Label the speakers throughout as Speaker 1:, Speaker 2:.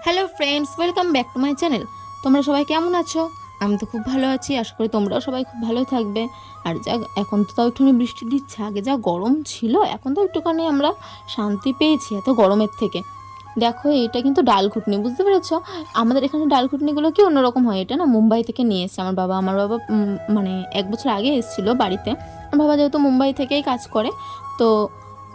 Speaker 1: Hello friends, welcome back to my channel. তোমরা সবাই কেমন আছো? আমি তো খুব ভালো আছি, আশা করি তোমরাও সবাই খুব ভালোই থাকবে। আর যা এখন তো তাও একটুখানি বৃষ্টি দিচ্ছে, আগে যা গরম ছিল এখন তো একটুখানি আমরা শান্তি পেয়েছি এত গরমের থেকে। দেখো এটা কিন্তু ডাল ঘুটনি, বুঝতে পেরেছো? আমাদের এখানে ডাল ঘুটনিগুলো কি অন্যরকম হয়, এটা না মুম্বাই থেকে নিয়ে এসেছে আমার বাবা মানে 1 বছর আগে এসেছিলো বাড়িতে। আমার বাবা যেহেতু মুম্বাই থেকেই কাজ করে, তো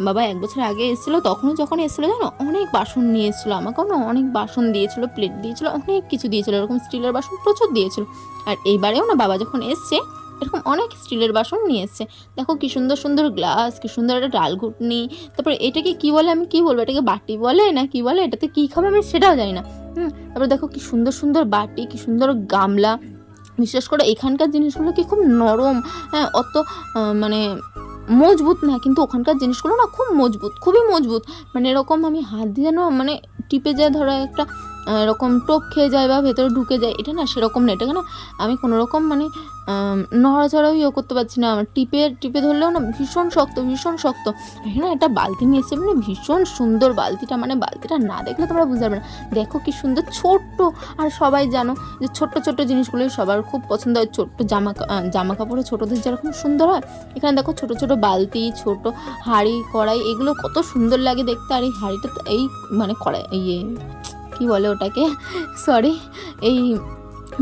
Speaker 1: বাবা 1 বছর আগে এসেছিলো, তখনও যখন এসেছিলো জানো অনেক বাসন নিয়ে এসেছিলো, আমাকেও না অনেক বাসন দিয়েছিলো, প্লেট দিয়েছিলো, অনেক কিছু দিয়েছিলো, এরকম স্টিলের বাসন প্রচুর দিয়েছিলো। আর এইবারেও না বাবা যখন এসছে এরকম অনেক স্টিলের বাসন নিয়ে এসছে। দেখো কি সুন্দর সুন্দর গ্লাস, কি সুন্দর একটা ডাল ঘুটনি। তারপরে এটাকে কি বলে, আমি কি বলবো, এটাকে বাটি বলে না কি বলে, এটাতে কি খাবে আমি সেটাও জানি না। তারপরে দেখো কি সুন্দর সুন্দর বাটি, কি সুন্দর গামলা। বিশেষ করে এখানকার জিনিসগুলো কি খুব নরম, হ্যাঁ, অত মানে মজবুত না, কিন্তু ওখানকার জিনিসগুলো না খুব মজবুত, খুবই মজবুত। মানে এরকম আমি হাত দিয়ে না মানে টিপে যায়, ধরো একটা এরকম টোপ খেয়ে যায় বা ভেতরে ঢুকে যায়, এটা না সেরকম না। এটাকে না আমি কোনো রকম মানে নড়াচড়াও করতে পারছি না, আমার টিপে টিপে ধরলেও না ভীষণ শক্ত, ভীষণ শক্ত। এখানে একটা বালতি নিয়ে এসে, মানে ভীষণ সুন্দর বালতিটা, মানে বালতিটা না দেখলে তোমরা বুঝতে পারবে না। দেখো কি সুন্দর ছোট্ট। আর সবাই জানো যে ছোট্ট ছোট্ট জিনিসগুলোই সবার খুব পছন্দ হয়, ছোট্ট জামা কাপড়ে ছোটোদের যেরকম সুন্দর হয়, এখানে দেখো ছোট ছোট বালতি, ছোট হাঁড়ি, কড়াই, এগুলো কত সুন্দর লাগে দেখতে। আর এই হাঁড়িটা এই মানে কড়াই কি বলে ওটাকে, সরি, এই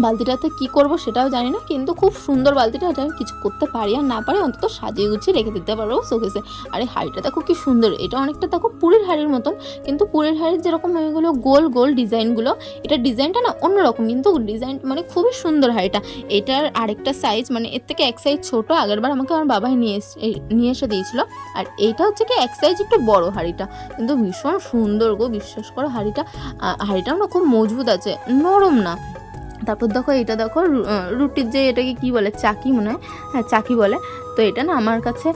Speaker 1: বালতিটাতে কি করব সেটাও জানি না, কিন্তু খুব সুন্দর বালতিটা। এটা আমি কিছু করতে পারি আর না পারি, অন্তত সাজিয়ে গুছিয়ে রেখে দিতে পারবো শোকেসে। আর এই হাঁড়িটা দেখো কি সুন্দর, এটা অনেকটা দেখো পুরীর হাঁড়ির মতন, কিন্তু পুরীর হাঁড়ির যেরকম এগুলো গোল গোল ডিজাইনগুলো, এটা ডিজাইনটা না অন্যরকম, কিন্তু ডিজাইন মানে খুবই সুন্দর হাঁড়িটা। এটার আরেকটা সাইজ, মানে এর থেকে এক সাইজ ছোটো, আগেরবার আমাকে আমার বাবাই নিয়ে এসে দিয়েছিল। আর এইটা হচ্ছে কি এক সাইজ একটু বড় হাঁড়িটা, কিন্তু ভীষণ সুন্দর গো, বিশ্বাস করো। হাঁড়িটাও না খুব মজবুত আছে, নরম না। তারপর দেখো এটা দেখো রুটির যে এটাকে কি বলে, চাকি মনে হয়, হ্যাঁ চাকি বলে। তো এটা না আমার কাছে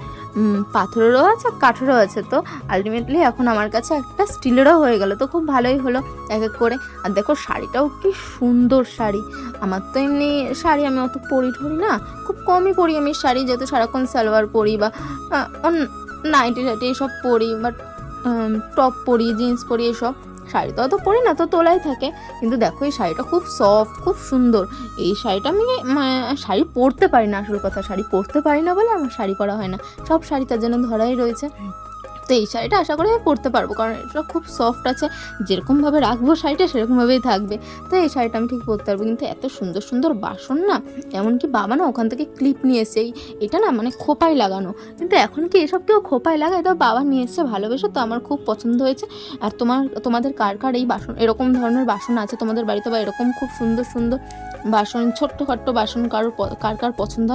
Speaker 1: পাথরেরও আছে, কাঠেরও আছে, তো আলটিমেটলি এখন আমার কাছে একটা স্টিলেরও হয়ে গেল, তো খুব ভালোই হলো এক এক করে। আর দেখো শাড়িটাও কি সুন্দর শাড়ি। আমার তো এমনি শাড়ি আমি অত পরি না, খুব কমই পরি আমি শাড়ি, যেহেতু সারাক্ষণ সালোয়ার পরি বা নাইটি টাইটি এসব পরি, বাট টপ পরি, জিন্স পরি, এসব শাড়ি তো অত পরি না, তো তোলাই থাকে। কিন্তু দেখো এই শাড়িটা খুব সফট, খুব সুন্দর। এই শাড়িটা আমি শাড়ি পরতে পারি না, আসল কথা শাড়ি পরতে পারি না বলে আমার শাড়ি পরা হয় না, সব শাড়ি তার জন্য ধরাই রয়েছে। তো এই শাড়িটা আশা করি আমি পরতে পারবো, কারণ এটা খুব সফট আছে, যেরকমভাবে রাখবো শাড়িটা সেরকমভাবেই থাকবে। তো এই শাড়িটা আমি ঠিক পরতে পারবো। কিন্তু এত সুন্দর সুন্দর বাসন না, এমনকি বাবা না ওখান থেকে ক্লিপ নিয়ে এসে এটা না মানে খোপায় লাগানো, কিন্তু এখন কি এসব কেউ খোপায় লাগায়? তো বাবা নিয়ে এসছে ভালোবেসে, তো আমার খুব পছন্দ হয়েছে। আর তোমাদের কার কার এই বাসন, এরকম ধরনের বাসন আছে তোমাদের বাড়িতে, বা এরকম খুব সুন্দর সুন্দর বাসন, ছোট্টখাট্ট বাসন কার কার পছন্দ